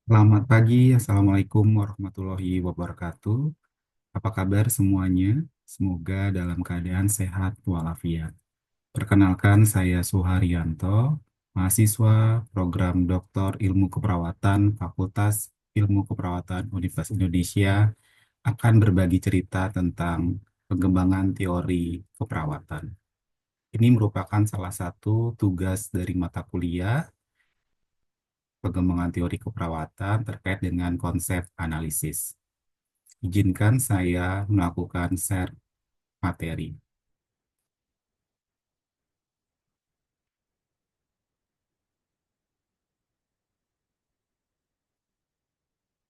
Selamat pagi, Assalamualaikum warahmatullahi wabarakatuh. Apa kabar semuanya? Semoga dalam keadaan sehat walafiat. Perkenalkan, saya Suharyanto, mahasiswa program Doktor Ilmu Keperawatan Fakultas Ilmu Keperawatan Universitas Indonesia, akan berbagi cerita tentang pengembangan teori keperawatan. Ini merupakan salah satu tugas dari mata kuliah pengembangan teori keperawatan terkait dengan konsep analisis. Izinkan saya melakukan share materi.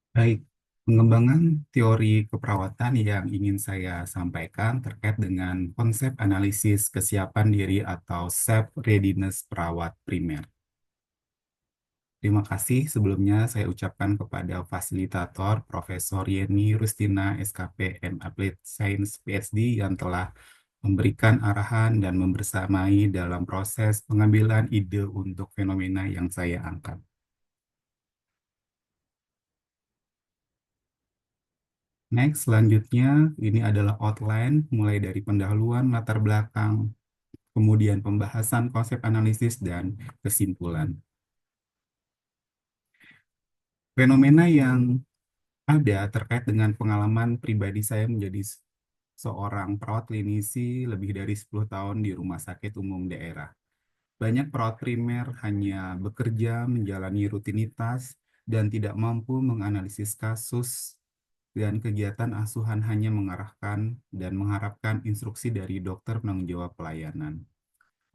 Baik, pengembangan teori keperawatan yang ingin saya sampaikan terkait dengan konsep analisis kesiapan diri atau self readiness perawat primer. Terima kasih sebelumnya saya ucapkan kepada fasilitator Profesor Yeni Rustina SKP and Applied Science PhD yang telah memberikan arahan dan membersamai dalam proses pengambilan ide untuk fenomena yang saya angkat. Next, selanjutnya ini adalah outline mulai dari pendahuluan latar belakang, kemudian pembahasan konsep analisis dan kesimpulan. Fenomena yang ada terkait dengan pengalaman pribadi saya menjadi seorang perawat klinisi lebih dari 10 tahun di rumah sakit umum daerah. Banyak perawat primer hanya bekerja menjalani rutinitas dan tidak mampu menganalisis kasus dan kegiatan asuhan hanya mengarahkan dan mengharapkan instruksi dari dokter penanggung jawab pelayanan.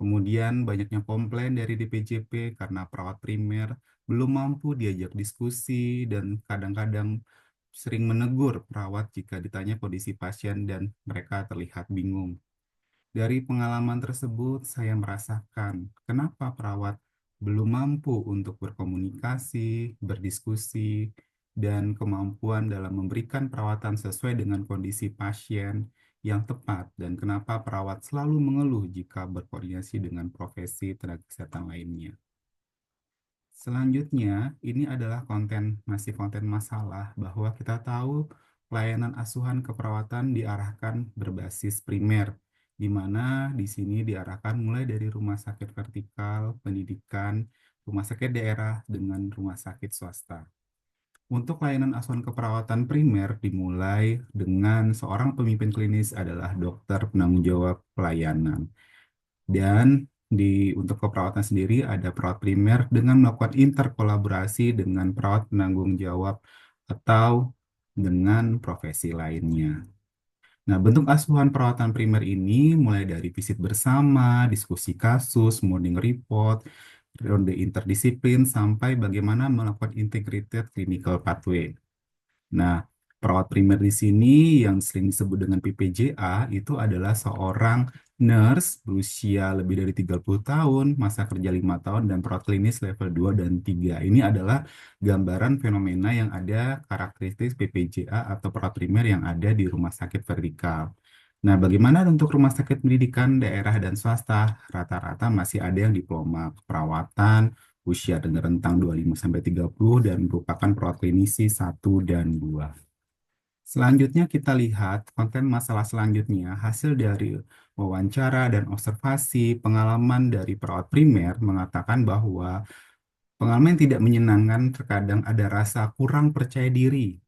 Kemudian banyaknya komplain dari DPJP karena perawat primer belum mampu diajak diskusi dan kadang-kadang sering menegur perawat jika ditanya kondisi pasien dan mereka terlihat bingung. Dari pengalaman tersebut, saya merasakan kenapa perawat belum mampu untuk berkomunikasi, berdiskusi, dan kemampuan dalam memberikan perawatan sesuai dengan kondisi pasien yang tepat, dan kenapa perawat selalu mengeluh jika berkoordinasi dengan profesi tenaga kesehatan lainnya. Selanjutnya, ini adalah masih konten masalah bahwa kita tahu pelayanan asuhan keperawatan diarahkan berbasis primer, di mana di sini diarahkan mulai dari rumah sakit vertikal, pendidikan, rumah sakit daerah, dengan rumah sakit swasta. Untuk layanan asuhan keperawatan primer dimulai dengan seorang pemimpin klinis adalah dokter penanggung jawab pelayanan. Dan untuk keperawatan sendiri ada perawat primer dengan melakukan interkolaborasi dengan perawat penanggung jawab atau dengan profesi lainnya. Nah, bentuk asuhan perawatan primer ini mulai dari visit bersama, diskusi kasus, morning report, ronde interdisiplin, sampai bagaimana melakukan integrated clinical pathway. Nah, perawat primer di sini yang sering disebut dengan PPJA itu adalah seorang nurse berusia lebih dari 30 tahun, masa kerja 5 tahun, dan perawat klinis level 2 dan 3. Ini adalah gambaran fenomena yang ada karakteristik PPJA atau perawat primer yang ada di rumah sakit vertikal. Nah, bagaimana untuk rumah sakit pendidikan daerah dan swasta? Rata-rata masih ada yang diploma keperawatan, usia dengan rentang 25-30 dan merupakan perawat klinisi 1 dan 2. Selanjutnya kita lihat konten masalah selanjutnya, hasil dari wawancara dan observasi pengalaman dari perawat primer mengatakan bahwa pengalaman yang tidak menyenangkan terkadang ada rasa kurang percaya diri,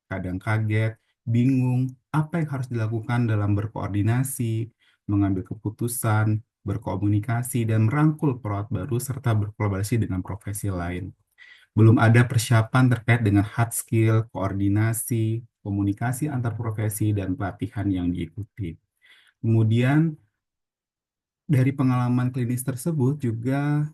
kadang kaget, bingung, apa yang harus dilakukan dalam berkoordinasi, mengambil keputusan, berkomunikasi, dan merangkul perawat baru serta berkolaborasi dengan profesi lain. Belum ada persiapan terkait dengan hard skill, koordinasi, komunikasi antar profesi, dan pelatihan yang diikuti. Kemudian dari pengalaman klinis tersebut juga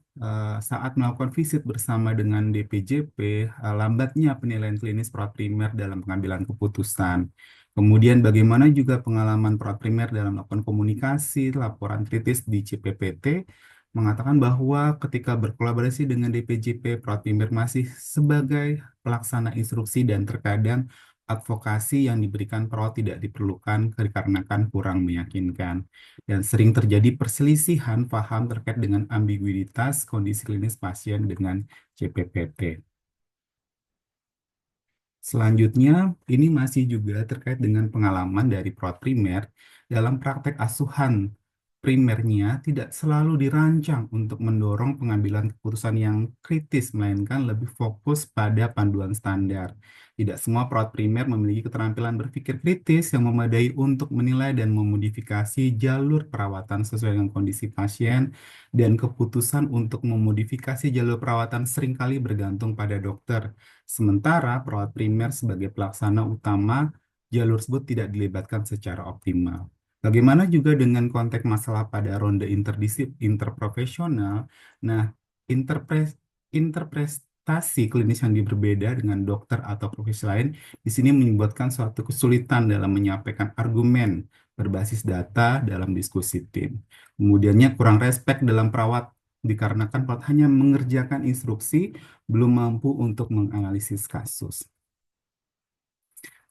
saat melakukan visit bersama dengan DPJP, lambatnya penilaian klinis perawat primer dalam pengambilan keputusan. Kemudian bagaimana juga pengalaman perawat primer dalam melakukan komunikasi, laporan kritis di CPPT, mengatakan bahwa ketika berkolaborasi dengan DPJP, perawat primer masih sebagai pelaksana instruksi dan terkadang advokasi yang diberikan perawat tidak diperlukan dikarenakan kurang meyakinkan dan sering terjadi perselisihan paham terkait dengan ambiguitas kondisi klinis pasien dengan CPPT. Selanjutnya, ini masih juga terkait dengan pengalaman dari perawat primer. Dalam praktek asuhan primernya tidak selalu dirancang untuk mendorong pengambilan keputusan yang kritis, melainkan lebih fokus pada panduan standar. Tidak semua perawat primer memiliki keterampilan berpikir kritis yang memadai untuk menilai dan memodifikasi jalur perawatan sesuai dengan kondisi pasien, dan keputusan untuk memodifikasi jalur perawatan seringkali bergantung pada dokter. Sementara perawat primer sebagai pelaksana utama, jalur tersebut tidak dilibatkan secara optimal. Bagaimana juga dengan konteks masalah pada ronde interprofesional? Nah, interpretasi klinis yang berbeda dengan dokter atau profesi lain di sini menyebabkan suatu kesulitan dalam menyampaikan argumen berbasis data dalam diskusi tim. Kemudiannya kurang respek dalam perawat dikarenakan perawat hanya mengerjakan instruksi, belum mampu untuk menganalisis kasus.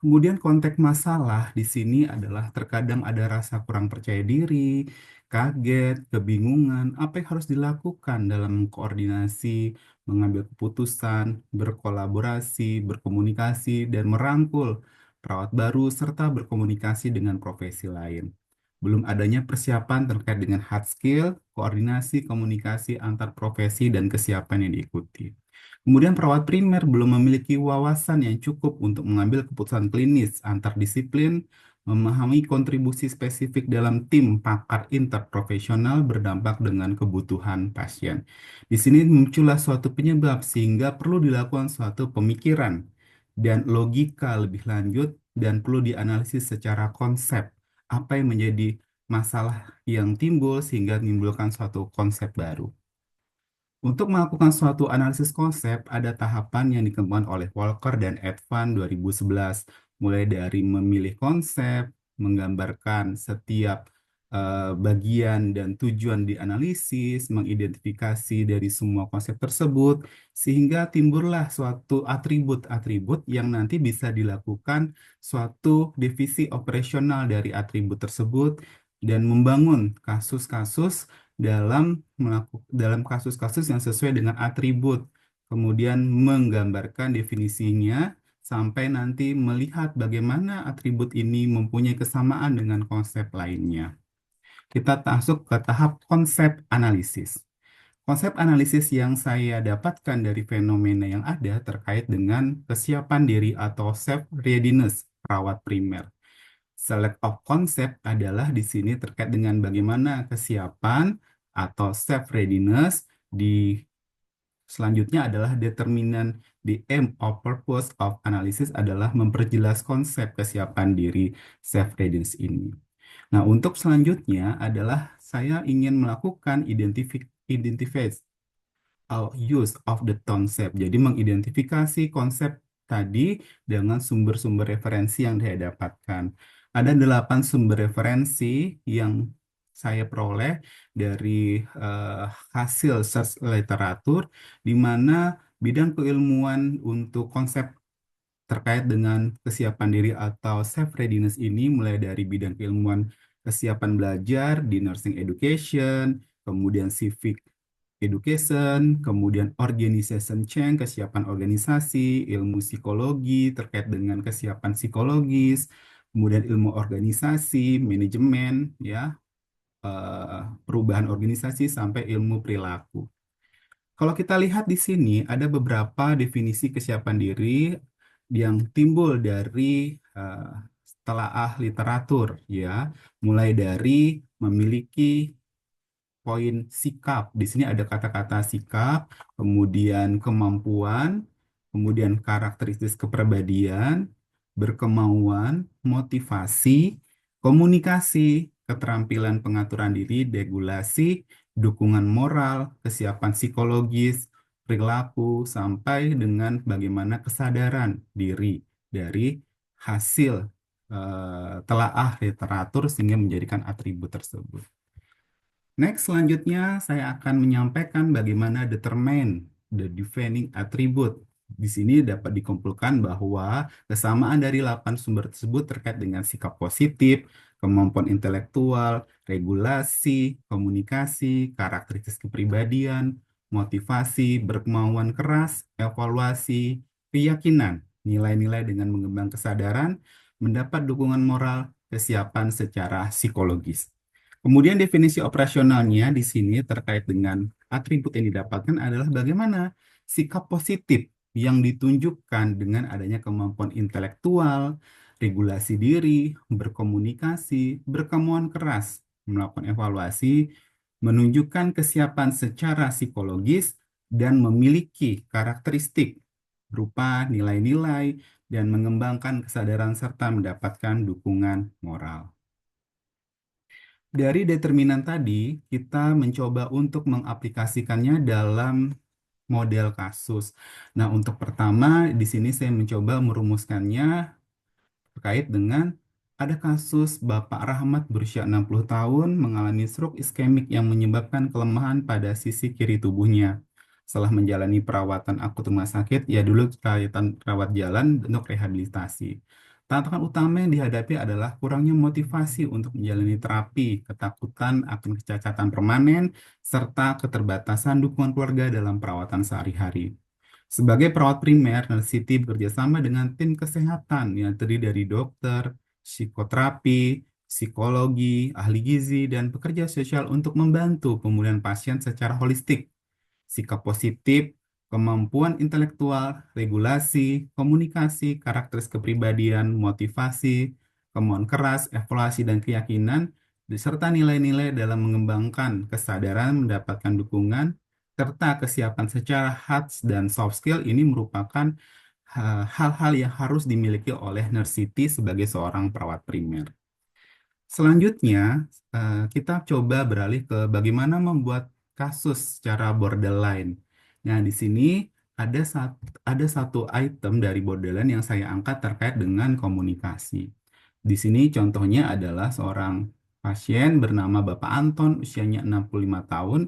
Kemudian konteks masalah di sini adalah terkadang ada rasa kurang percaya diri, kaget, kebingungan, apa yang harus dilakukan dalam koordinasi, mengambil keputusan, berkolaborasi, berkomunikasi, dan merangkul perawat baru serta berkomunikasi dengan profesi lain. Belum adanya persiapan terkait dengan hard skill, koordinasi, komunikasi antar profesi, dan kesiapan yang diikuti. Kemudian perawat primer belum memiliki wawasan yang cukup untuk mengambil keputusan klinis antar disiplin, memahami kontribusi spesifik dalam tim pakar interprofesional berdampak dengan kebutuhan pasien. Di sini muncullah suatu penyebab sehingga perlu dilakukan suatu pemikiran dan logika lebih lanjut dan perlu dianalisis secara konsep apa yang menjadi masalah yang timbul sehingga menimbulkan suatu konsep baru. Untuk melakukan suatu analisis konsep, ada tahapan yang dikembangkan oleh Walker dan Advan 2011, mulai dari memilih konsep, menggambarkan setiap bagian dan tujuan dianalisis, mengidentifikasi dari semua konsep tersebut, sehingga timbullah suatu atribut-atribut yang nanti bisa dilakukan suatu divisi operasional dari atribut tersebut dan membangun kasus-kasus dalam kasus-kasus yang sesuai dengan atribut, kemudian menggambarkan definisinya sampai nanti melihat bagaimana atribut ini mempunyai kesamaan dengan konsep lainnya. Kita masuk ke tahap konsep analisis. Konsep analisis yang saya dapatkan dari fenomena yang ada terkait dengan kesiapan diri atau self readiness perawat primer. Select of concept adalah di sini terkait dengan bagaimana kesiapan atau self readiness. Di selanjutnya adalah determinan the aim of purpose of analysis adalah memperjelas konsep kesiapan diri self readiness ini. Nah, untuk selanjutnya adalah saya ingin melakukan identify use of the concept. Jadi mengidentifikasi konsep tadi dengan sumber-sumber referensi yang saya dapatkan. Ada 8 sumber referensi yang saya peroleh dari hasil search literatur, di mana bidang keilmuan untuk konsep terkait dengan kesiapan diri atau self readiness ini mulai dari bidang keilmuan kesiapan belajar di nursing education, kemudian civic education, kemudian organization change, kesiapan organisasi, ilmu psikologi terkait dengan kesiapan psikologis, kemudian ilmu organisasi, manajemen, ya, perubahan organisasi sampai ilmu perilaku. Kalau kita lihat di sini ada beberapa definisi kesiapan diri yang timbul dari telaah literatur, ya, mulai dari memiliki poin sikap. Di sini ada kata-kata sikap, kemudian kemampuan, kemudian karakteristik kepribadian, berkemauan, motivasi, komunikasi, keterampilan pengaturan diri, regulasi, dukungan moral, kesiapan psikologis, perilaku, sampai dengan bagaimana kesadaran diri dari hasil telaah literatur sehingga menjadikan atribut tersebut. Next, selanjutnya saya akan menyampaikan bagaimana determine the defining attribute. Di sini dapat dikumpulkan bahwa kesamaan dari 8 sumber tersebut terkait dengan sikap positif, kemampuan intelektual, regulasi, komunikasi, karakteristik kepribadian, motivasi, berkemauan keras, evaluasi, keyakinan. nilai-nilai dengan mengembang kesadaran, mendapat dukungan moral, kesiapan secara psikologis. Kemudian definisi operasionalnya di sini terkait dengan atribut yang didapatkan adalah bagaimana sikap positif yang ditunjukkan dengan adanya kemampuan intelektual, regulasi diri, berkomunikasi, berkemauan keras, melakukan evaluasi, menunjukkan kesiapan secara psikologis, dan memiliki karakteristik berupa nilai-nilai dan mengembangkan kesadaran serta mendapatkan dukungan moral. Dari determinan tadi, kita mencoba untuk mengaplikasikannya dalam model kasus. Nah, untuk pertama, di sini saya mencoba merumuskannya terkait dengan ada kasus Bapak Rahmat berusia 60 tahun mengalami stroke iskemik yang menyebabkan kelemahan pada sisi kiri tubuhnya. Setelah menjalani perawatan akut rumah sakit, ya dulu kelihatan rawat jalan untuk rehabilitasi. Tantangan utama yang dihadapi adalah kurangnya motivasi untuk menjalani terapi, ketakutan akan kecacatan permanen, serta keterbatasan dukungan keluarga dalam perawatan sehari-hari. Sebagai perawat primer, Nurse Siti bekerja sama dengan tim kesehatan yang terdiri dari dokter, psikoterapi, psikologi, ahli gizi, dan pekerja sosial untuk membantu pemulihan pasien secara holistik. Sikap positif, kemampuan intelektual, regulasi, komunikasi, karakteristik kepribadian, motivasi, kemauan keras, evaluasi, dan keyakinan, serta nilai-nilai dalam mengembangkan kesadaran mendapatkan dukungan serta kesiapan secara hard dan soft skill ini merupakan hal-hal yang harus dimiliki oleh Nursity sebagai seorang perawat primer. Selanjutnya, kita coba beralih ke bagaimana membuat kasus secara borderline. Nah, di sini ada satu item dari borderline yang saya angkat terkait dengan komunikasi. Di sini contohnya adalah seorang pasien bernama Bapak Anton, usianya 65 tahun,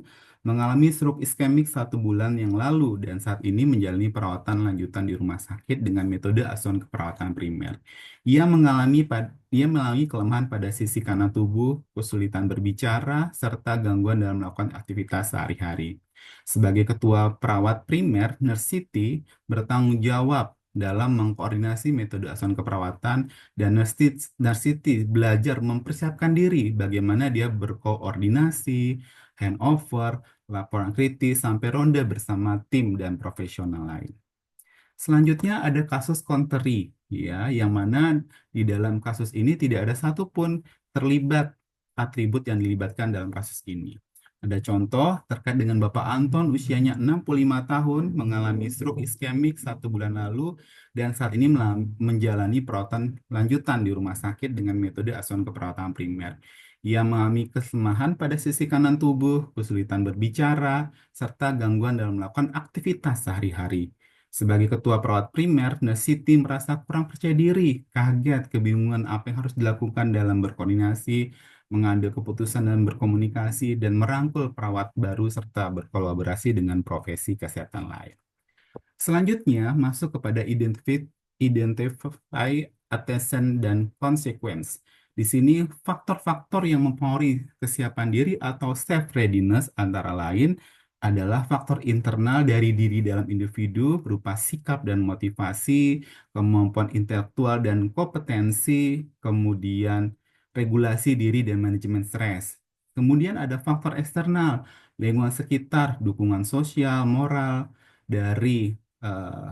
mengalami stroke iskemik 1 bulan yang lalu dan saat ini menjalani perawatan lanjutan di rumah sakit dengan metode asuhan keperawatan primer. Ia mengalami kelemahan pada sisi kanan tubuh, kesulitan berbicara, serta gangguan dalam melakukan aktivitas sehari-hari. Sebagai ketua perawat primer, Nurse Siti bertanggung jawab dalam mengkoordinasi metode asuhan keperawatan dan Nurse Siti belajar mempersiapkan diri bagaimana dia berkoordinasi, handover, laporan kritis, sampai ronde bersama tim dan profesional lain. Selanjutnya ada kasus konteri, ya, yang mana di dalam kasus ini tidak ada satupun terlibat atribut yang dilibatkan dalam kasus ini. Ada contoh terkait dengan Bapak Anton, usianya 65 tahun, mengalami stroke iskemik 1 bulan lalu, dan saat ini menjalani perawatan lanjutan di rumah sakit dengan metode asuhan keperawatan primer. Ia mengalami kelemahan pada sisi kanan tubuh, kesulitan berbicara, serta gangguan dalam melakukan aktivitas sehari-hari. Sebagai ketua perawat primer, Nurse Siti merasa kurang percaya diri, kaget, kebingungan apa yang harus dilakukan dalam berkoordinasi, mengambil keputusan dan berkomunikasi, dan merangkul perawat baru serta berkolaborasi dengan profesi kesehatan lain. Selanjutnya, masuk kepada identify, attention, dan consequence. Di sini, faktor-faktor yang mempengaruhi kesiapan diri atau self-readiness antara lain adalah faktor internal dari diri dalam individu berupa sikap dan motivasi, kemampuan intelektual dan kompetensi, kemudian regulasi diri dan manajemen stres. Kemudian ada faktor eksternal, lingkungan sekitar, dukungan sosial, moral, dari eh,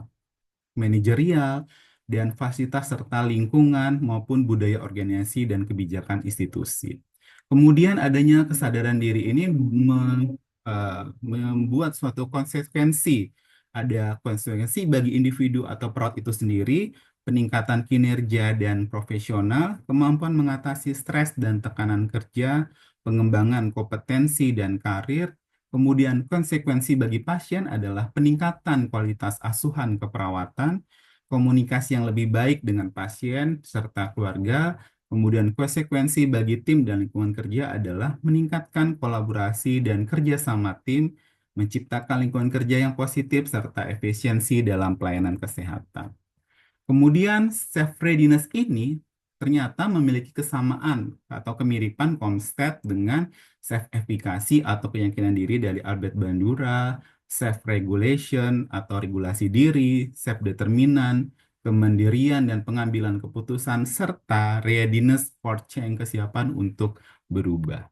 manajerial, dan fasilitas serta lingkungan maupun budaya organisasi dan kebijakan institusi. Kemudian adanya kesadaran diri ini membuat suatu konsekuensi. Ada konsekuensi bagi individu atau perawat itu sendiri, peningkatan kinerja dan profesional, kemampuan mengatasi stres dan tekanan kerja, pengembangan kompetensi dan karir. Kemudian konsekuensi bagi pasien adalah peningkatan kualitas asuhan keperawatan, komunikasi yang lebih baik dengan pasien serta keluarga. Kemudian konsekuensi bagi tim dan lingkungan kerja adalah meningkatkan kolaborasi dan kerjasama tim, menciptakan lingkungan kerja yang positif serta efisiensi dalam pelayanan kesehatan. Kemudian self-readiness ini ternyata memiliki kesamaan atau kemiripan konsep dengan self-efficacy atau keyakinan diri dari Albert Bandura, self-regulation atau regulasi diri, self-determinant, kemandirian dan pengambilan keputusan, serta readiness for change, kesiapan untuk berubah.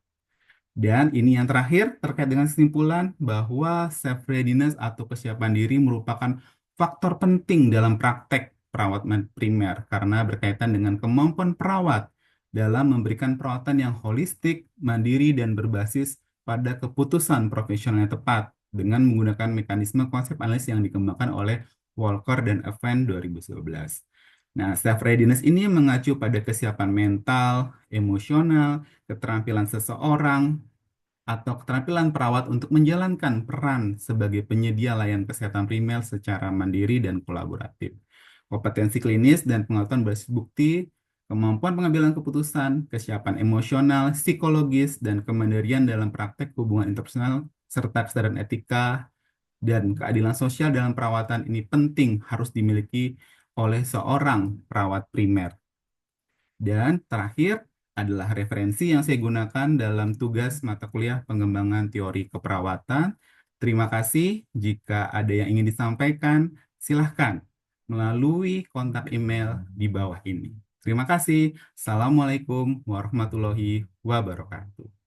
Dan ini yang terakhir terkait dengan kesimpulan bahwa self readiness atau kesiapan diri merupakan faktor penting dalam praktek perawatan primer karena berkaitan dengan kemampuan perawat dalam memberikan perawatan yang holistik, mandiri, dan berbasis pada keputusan profesional yang tepat dengan menggunakan mekanisme konsep analisis yang dikembangkan oleh Walker dan Evans 2011. Nah, self readiness ini mengacu pada kesiapan mental, emosional, keterampilan seseorang, atau keterampilan perawat untuk menjalankan peran sebagai penyedia layanan kesehatan primer secara mandiri dan kolaboratif. Kompetensi klinis dan pengetahuan basis bukti, kemampuan pengambilan keputusan, kesiapan emosional, psikologis, dan kemandirian dalam praktek hubungan interpersonal, serta kesadaran etika dan keadilan sosial dalam perawatan ini penting harus dimiliki oleh seorang perawat primer. Dan terakhir adalah referensi yang saya gunakan dalam tugas mata kuliah pengembangan teori keperawatan. Terima kasih. Jika ada yang ingin disampaikan, silahkan melalui kontak email di bawah ini. Terima kasih. Assalamualaikum warahmatullahi wabarakatuh.